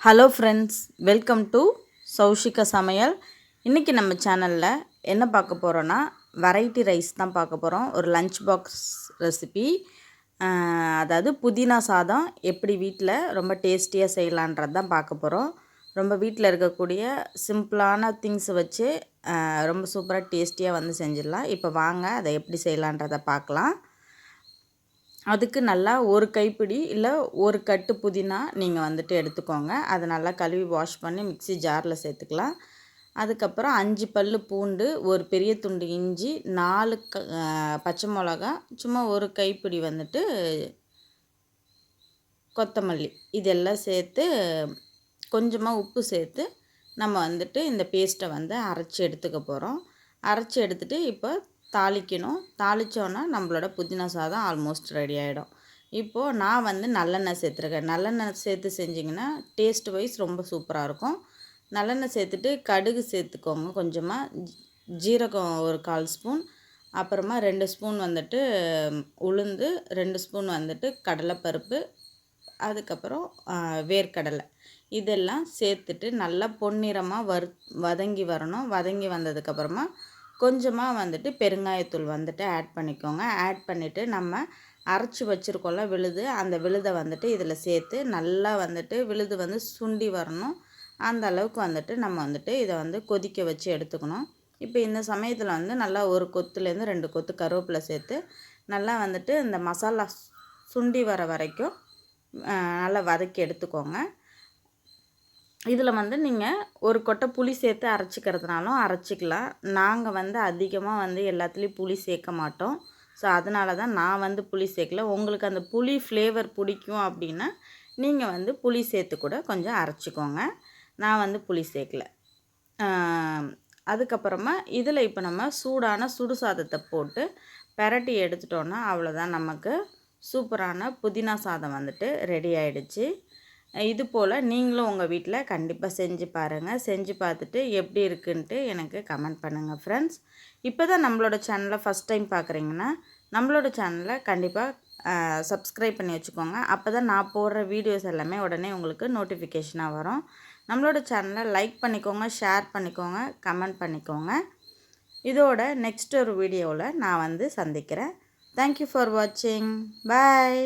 Hello friends, welcome to Saushika சமையல். இன்றைக்கி நம்ம சேனலில் என்ன பார்க்க போகிறோன்னா வெரைட்டி ரைஸ் தான் பார்க்க போகிறோம். ஒரு லஞ்ச் பாக்ஸ் ரெசிபி, அதாவது புதினா சாதம் எப்படி வீட்டில் ரொம்ப டேஸ்டியாக செய்யலான்றது தான் பார்க்க போகிறோம். ரொம்ப வீட்டில் இருக்கக்கூடிய சிம்பிளான திங்ஸ் வச்சு ரொம்ப சூப்பராக டேஸ்டியாக வந்து செஞ்சிடலாம். இப்போ வாங்க அதை எப்படி செய்யலான்றதை பார்க்கலாம். அதுக்கு நல்லா ஒரு கைப்பிடி இல்லை ஒரு கட்டு புதினா நீங்கள் வந்துட்டு எடுத்துக்கோங்க. அதை நல்லா கழுவி வாஷ் பண்ணி மிக்ஸி ஜாரில் சேர்த்துக்கலாம். அதுக்கப்புறம் 5 பல் பூண்டு, ஒரு பெரிய துண்டு இஞ்சி, 4 பச்சை மிளகா, சும்மா ஒரு கைப்பிடி வந்துட்டு கொத்தமல்லி, இதெல்லாம் சேர்த்து கொஞ்சமாக உப்பு சேர்த்து நம்ம வந்துட்டு இந்த பேஸ்ட்டை வந்து அரைச்சி எடுத்துக்க போகிறோம். அரைச்சி எடுத்துகிட்டு இப்போ தாளிக்கணும். தாளித்தோன்னா நம்மளோட புதினா சாதம் ஆல்மோஸ்ட் ரெடி ஆகிடும். இப்போது நான் வந்து நல்லெண்ணெய் சேர்த்துருக்கேன். நல்லெண்ணெய் சேர்த்து செஞ்சிங்கன்னா டேஸ்ட் வைஸ் ரொம்ப சூப்பராக இருக்கும். நல்லெண்ணெய் சேர்த்துட்டு கடுகு சேர்த்துக்கோங்க. கொஞ்சமாக ஜீரகம் ஒரு 1/4 ஸ்பூன், அப்புறமா 2 ஸ்பூன் வந்துட்டு உளுந்து, 2 ஸ்பூன் வந்துட்டு கடலைப்பருப்பு, அதுக்கப்புறம் வேர்க்கடலை, இதெல்லாம் சேர்த்துட்டு நல்லா பொன்னிறமாக வதங்கி வரணும். வதங்கி வந்ததுக்கப்புறமா கொஞ்சமாக வந்துட்டு பெருங்காயத்தூள் வந்துட்டு ஆட் பண்ணிக்கோங்க. ஆட் பண்ணிவிட்டு நம்ம அரைச்சி வச்சுருக்கோம்ல விழுது, அந்த விழுதை வந்துட்டு இதில் சேர்த்து நல்லா வந்துட்டு விழுது வந்து சுண்டி வரணும். அந்த அளவுக்கு வந்துட்டு நம்ம வந்துட்டு இதை வந்து கொதிக்க வச்சு எடுத்துக்கணும். இப்போ இந்த சமயத்தில் வந்து நல்லா ஒரு கொத்துலேருந்து 2 கொத்து கருவேப்பிலை சேர்த்து நல்லா வந்துட்டு இந்த மசாலா சுண்டி வர வரைக்கும் நல்லா வதக்கி எடுத்துக்கோங்க. இதில் வந்து நீங்கள் ஒரு கொட்டை புளி சேர்த்து அரைச்சிக்கிறதுனாலும் அரைச்சிக்கலாம். நாங்கள் வந்து அதிகமாக வந்து எல்லாத்துலேயும் புளி சேர்க்க மாட்டோம். ஸோ அதனால தான் நான் வந்து புளி சேர்க்கல. உங்களுக்கு அந்த புளி ஃப்ளேவர் பிடிக்கும் அப்படின்னா நீங்கள் வந்து புளி சேர்த்து கூட கொஞ்சம் அரைச்சிக்கோங்க. நான் வந்து புளி சேர்க்கல. அதுக்கப்புறமா இதில் இப்போ நம்ம சூடான சுடு சாதத்தை போட்டு பெரட்டி எடுத்துட்டோன்னா அவ்வளோதான், நமக்கு சூப்பரான புதினா சாதம் வந்துட்டு ரெடி ஆகிடுச்சு. இது போல் நீங்களும் உங்கள் வீட்டில் கண்டிப்பாக செஞ்சு பாருங்கள். செஞ்சு பார்த்துட்டு எப்படி இருக்குன்ட்டு எனக்கு கமெண்ட் பண்ணுங்கள் ஃப்ரெண்ட்ஸ். இப்போ தான் நம்மளோட சேனலை ஃபஸ்ட் டைம் பார்க்குறீங்கன்னா நம்மளோட சேனலை கண்டிப்பாக சப்ஸ்கிரைப் பண்ணி வச்சுக்கோங்க. அப்போ தான் நான் போடுற வீடியோஸ் எல்லாமே உடனே உங்களுக்கு நோட்டிஃபிகேஷனாக வரும். நம்மளோட சேனலை லைக் பண்ணிக்கோங்க, ஷேர் பண்ணிக்கோங்க, கமெண்ட் பண்ணிக்கோங்க. இதோட நெக்ஸ்ட் ஒரு வீடியோவில் நான் வந்து சந்திக்கிறேன். தேங்க்யூ ஃபார் வாட்சிங். பாய்.